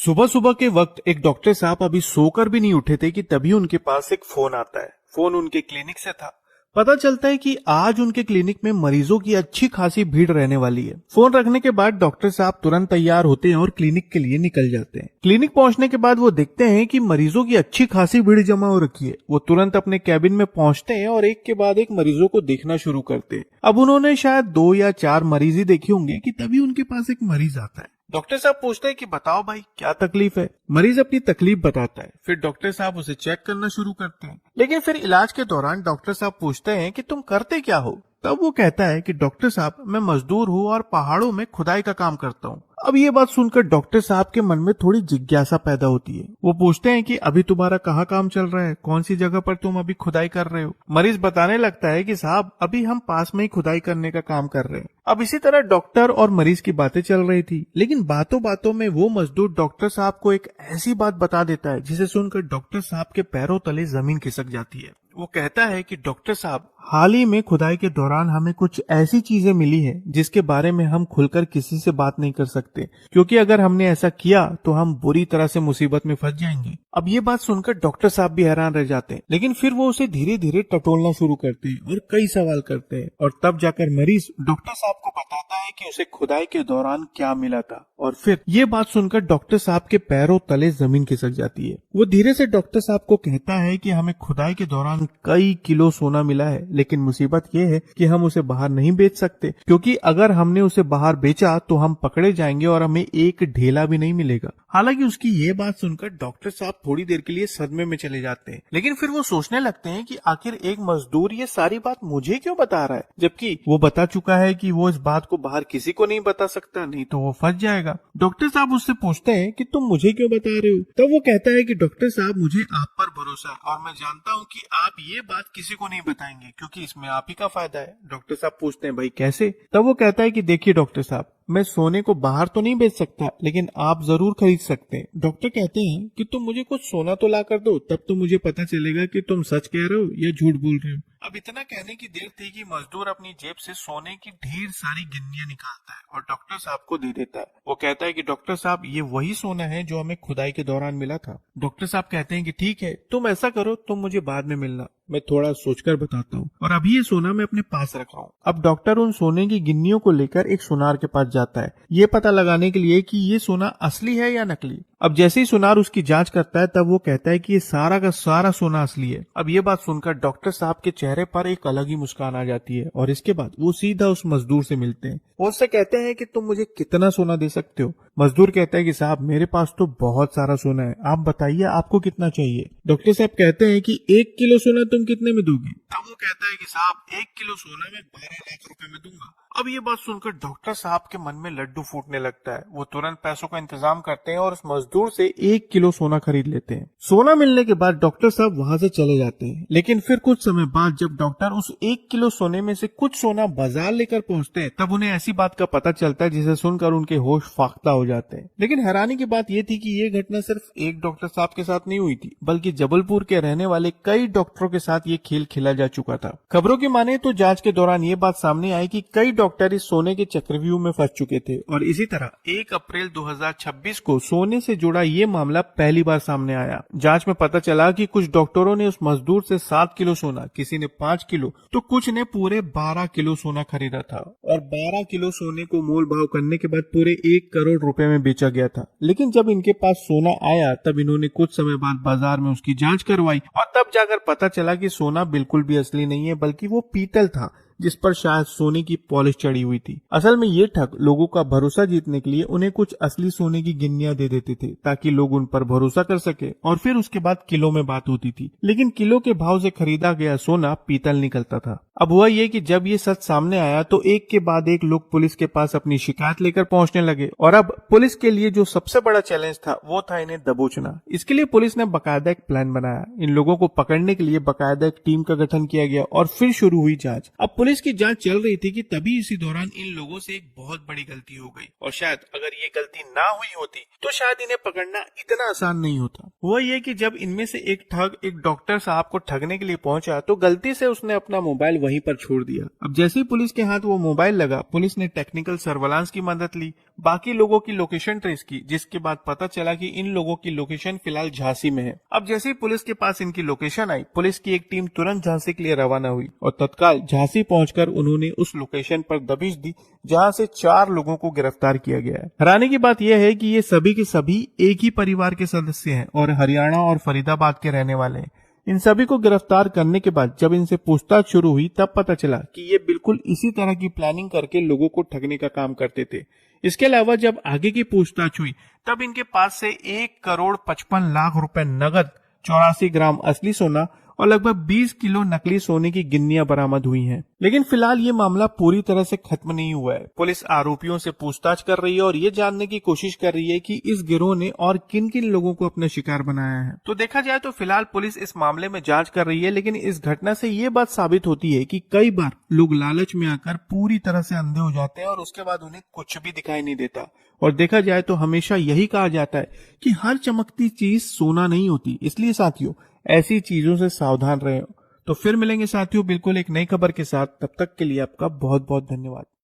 सुबह सुबह के वक्त एक डॉक्टर साहब अभी सोकर भी नहीं उठे थे कि तभी उनके पास एक फोन आता है। फोन उनके क्लिनिक से था। पता चलता है कि आज उनके क्लिनिक में मरीजों की अच्छी खासी भीड़ रहने वाली है। फोन रखने के बाद डॉक्टर साहब तुरंत तैयार होते हैं और क्लिनिक के लिए निकल जाते हैं। क्लिनिक पहुंचने के बाद वो देखते हैं कि मरीजों की अच्छी खासी भीड़ जमा हो रखी है। वो तुरंत अपने कैबिन में पहुंचते हैं और एक के बाद एक मरीजों को देखना शुरू करते हैं। अब उन्होंने शायद 2 या 4 मरीज ही देखे होंगे कि तभी उनके पास एक मरीज आता है। डॉक्टर साहब पूछते हैं कि बताओ भाई क्या तकलीफ है। मरीज अपनी तकलीफ बताता है। फिर डॉक्टर साहब उसे चेक करना शुरू करते हैं। लेकिन फिर इलाज के दौरान डॉक्टर साहब पूछते हैं कि तुम करते क्या हो। तब वो कहता है कि डॉक्टर साहब मैं मजदूर हूँ और पहाड़ों में खुदाई का काम करता हूँ। अब ये बात सुनकर डॉक्टर साहब के मन में थोड़ी जिज्ञासा पैदा होती है। वो पूछते हैं कि अभी तुम्हारा कहाँ काम चल रहा है, कौन सी जगह पर तुम अभी खुदाई कर रहे हो। मरीज बताने लगता है कि साहब अभी हम पास में ही खुदाई करने का काम कर रहे हैं। अब इसी तरह डॉक्टर और मरीज की बातें चल रही थी, लेकिन बातों बातों में वो मजदूर डॉक्टर साहब को एक ऐसी बात बता देता है जिसे सुनकर डॉक्टर साहब के पैरों तले जमीन खिसक जाती है। वो कहता है कि डॉक्टर साहब हाल ही में खुदाई के दौरान हमें कुछ ऐसी चीजें मिली है जिसके बारे में हम खुलकर किसी से बात नहीं कर सकते, क्योंकि अगर हमने ऐसा किया तो हम बुरी तरह से मुसीबत में फंस जाएंगे। अब ये बात सुनकर डॉक्टर साहब भी हैरान रह जाते हैं, लेकिन फिर वो उसे धीरे धीरे टटोलना शुरू करते हैं और कई सवाल करते हैं। और तब जाकर मरीज डॉक्टर साहब को बताता है कि उसे खुदाई के दौरान क्या मिला था। और फिर ये बात सुनकर डॉक्टर साहब के पैरों तले जमीन खिसक जाती है। वो धीरे से डॉक्टर साहब को कहता है कि हमें खुदाई के दौरान कई किलो सोना मिला है, लेकिन मुसीबत ये है कि हम उसे बाहर नहीं बेच सकते, क्योंकि अगर हमने उसे बाहर बेचा तो हम पकड़े जाएंगे और हमें एक ढेला भी नहीं मिलेगा। हालांकि उसकी ये बात सुनकर डॉक्टर साहब थोड़ी देर के लिए सदमे में चले जाते हैं, लेकिन फिर वो सोचने लगते हैं कि आखिर एक मजदूर ये सारी बात मुझे क्यों बता रहा है, जबकि वो बता चुका है कि वो इस बात को बाहर किसी को नहीं बता सकता, नहीं तो वो फंस जाएगा। डॉक्टर साहब उससे पूछते हैं कि तुम मुझे क्यों बता रहे हो। तब वो कहता है कि डॉक्टर साहब मुझे आप पर भरोसा है और मैं जानता हूँ कि आप ये बात किसी को नहीं बताएंगे, क्योंकि इसमें आप ही का फायदा है। डॉक्टर साहब पूछते हैं भाई कैसे। तब वो कहता है कि देखिए डॉक्टर साहब, मैं सोने को बाहर तो नहीं बेच सकता, लेकिन आप जरूर खरीद सकते हैं। डॉक्टर कहते हैं कि तुम मुझे कुछ सोना तो ला कर दो, तब तो मुझे पता चलेगा कि तुम सच कह रहे हो या झूठ बोल रहे हो। अब इतना कहने की देर थी कि मजदूर अपनी जेब से सोने की ढेर सारी गिन्नियां निकालता है और डॉक्टर साहब को दे देता है। वो कहता है कि डॉक्टर साहब ये वही सोना है जो हमें खुदाई के दौरान मिला था। डॉक्टर साहब कहते हैं कि ठीक है, तुम ऐसा करो, तुम मुझे बाद में मिलना, मैं थोड़ा सोचकर बताता हूँ, और अभी ये सोना मैं अपने पास रखा हूँ। अब डॉक्टर उन सोने की गिन्नियों को लेकर एक सुनार के पास जाता है, ये पता लगाने के लिए कि ये सोना असली है या नकली। अब जैसे ही सुनार उसकी जांच करता है तब वो कहता है कि ये सारा का सारा सोना असली है। अब ये बात सुनकर डॉक्टर साहब के चेहरे पर एक अलग ही मुस्कान आ जाती है और इसके बाद वो सीधा उस मजदूर से मिलते हैं। वो उससे कहते हैं कि तुम मुझे कितना सोना दे सकते हो। मजदूर कहता है कि साहब मेरे पास तो बहुत सारा सोना है, आप बताइए आपको कितना चाहिए। डॉक्टर साहब कहते हैं कि 1 किलो सोना तुम कितने में दोगे। तब वो कहता है कि साहब 1 किलो सोना मैं 12 लाख रुपए में दूंगा। अब ये बात सुनकर डॉक्टर साहब के मन में लड्डू फूटने लगता है। वो तुरंत पैसों का इंतजाम करते हैं और उस मजदूर से 1 किलो सोना खरीद लेते हैं। सोना मिलने के बाद डॉक्टर साहब वहां से चले जाते हैं, लेकिन फिर कुछ समय बाद जब डॉक्टर उस 1 किलो सोने में से कुछ सोना बाजार लेकर पहुंचते हैं तब उन्हें ऐसी बात का पता चलता है जिसे सुनकर उनके होश फाख्ता हो जाते हैं। लेकिन हैरानी की बात यह थी कि ये घटना सिर्फ एक डॉक्टर साहब के साथ नहीं हुई थी, बल्कि जबलपुर के रहने वाले कई डॉक्टरों के साथ ये खेल खेला जा चुका था। खबरों की माने तो जांच के दौरान ये बात सामने आई कि कई डॉक्टर इस सोने के चक्रव्यूह में फंस चुके थे और इसी तरह 1 अप्रैल 2026 को सोने से जुड़ा ये मामला पहली बार सामने आया। जांच में पता चला कि कुछ डॉक्टरों ने उस मजदूर से 7 किलो सोना, किसी ने 5 किलो तो कुछ ने पूरे 12 किलो सोना खरीदा था और 12 किलो सोने को मोल भाव करने के बाद पूरे 1 करोड़ रुपए में बेचा गया था। लेकिन जब इनके पास सोना आया तब इन्होंने कुछ समय बाद बाजार में उसकी जांच करवाई और तब जाकर पता चला कि सोना बिल्कुल भी असली नहीं है, बल्कि वो पीतल था जिस पर शायद सोने की पॉलिश चढ़ी हुई थी। असल में ये ठग लोगों का भरोसा जीतने के लिए उन्हें कुछ असली सोने की गिन्नियां दे देते थे ताकि लोग उन पर भरोसा कर सके और फिर उसके बाद किलो में बात होती थी। लेकिन किलो के भाव से खरीदा गया सोना पीतल निकलता था। अब हुआ ये कि जब ये सच सामने आया तो एक के बाद एक लोग पुलिस के पास अपनी शिकायत लेकर पहुंचने लगे और अब पुलिस के लिए जो सबसे बड़ा चैलेंज था वो था इन्हें दबोचना। इसके लिए पुलिस ने बाकायदा एक प्लान बनाया। इन लोगों को पकड़ने के लिए बाकायदा एक टीम का गठन किया गया और फिर शुरू हुई जांच। अब पुलिस की जांच चल रही थी कि तभी इसी दौरान इन लोगों से एक बहुत बड़ी गलती हो गई और शायद अगर ये गलती ना हुई होती तो शायद इन्हें पकड़ना इतना आसान नहीं होता। वो ये कि जब इनमें से एक ठग एक डॉक्टर साहब को ठगने के लिए पहुंचा तो गलती से उसने अपना मोबाइल वहीं पर छोड़ दिया। अब जैसे ही पुलिस के हाथ वो मोबाइल लगा, पुलिस ने टेक्निकल सर्वेलांस की मदद ली, बाकी लोगों की लोकेशन ट्रेस की, जिसके बाद पता चला कि इन लोगों की लोकेशन फिलहाल झांसी में है। अब जैसे ही पुलिस के पास इनकी लोकेशन आई, पुलिस की एक टीम तुरंत झांसी के लिए रवाना हुई और तत्काल झांसी पहुंचकर उन्होंने उस लोकेशन पर दबिश दी जहां से 4 लोगों को गिरफ्तार किया गया है। हैरानी की बात यह है कि ये सभी के सभी एक ही परिवार के सदस्य हैं और हरियाणा और फरीदाबाद के रहने वाले हैं। इन सभी को गिरफ्तार करने के बाद जब इनसे पूछताछ शुरू हुई तब पता चला कि ये बिल्कुल इसी तरह की प्लानिंग करके लोगों को ठगने का काम करते थे। इसके अलावा जब आगे की पूछताछ हुई तब इनके पास से 1,55,00,000 रुपए नगद, 84 ग्राम असली सोना और लगभग 20 किलो नकली सोने की गिन्नियां बरामद हुई हैं। लेकिन फिलहाल ये मामला पूरी तरह से खत्म नहीं हुआ है। पुलिस आरोपियों से पूछताछ कर रही है और ये जानने की कोशिश कर रही है कि इस गिरोह ने और किन किन लोगों को अपना शिकार बनाया है। तो देखा जाए तो फिलहाल पुलिस इस मामले में जांच कर रही है, लेकिन इस घटना से ये बात साबित होती है कि कई बार लोग लालच में आकर पूरी तरह से अंधे हो जाते हैं और उसके बाद उन्हें कुछ भी दिखाई नहीं देता। और देखा जाए तो हमेशा यही कहा जाता है कि हर चमकती चीज सोना नहीं होती। इसलिए साथियों, ऐसी चीजों से सावधान रहें। तो फिर मिलेंगे साथियों बिल्कुल एक नई खबर के साथ। तब तक के लिए आपका बहुत बहुत धन्यवाद।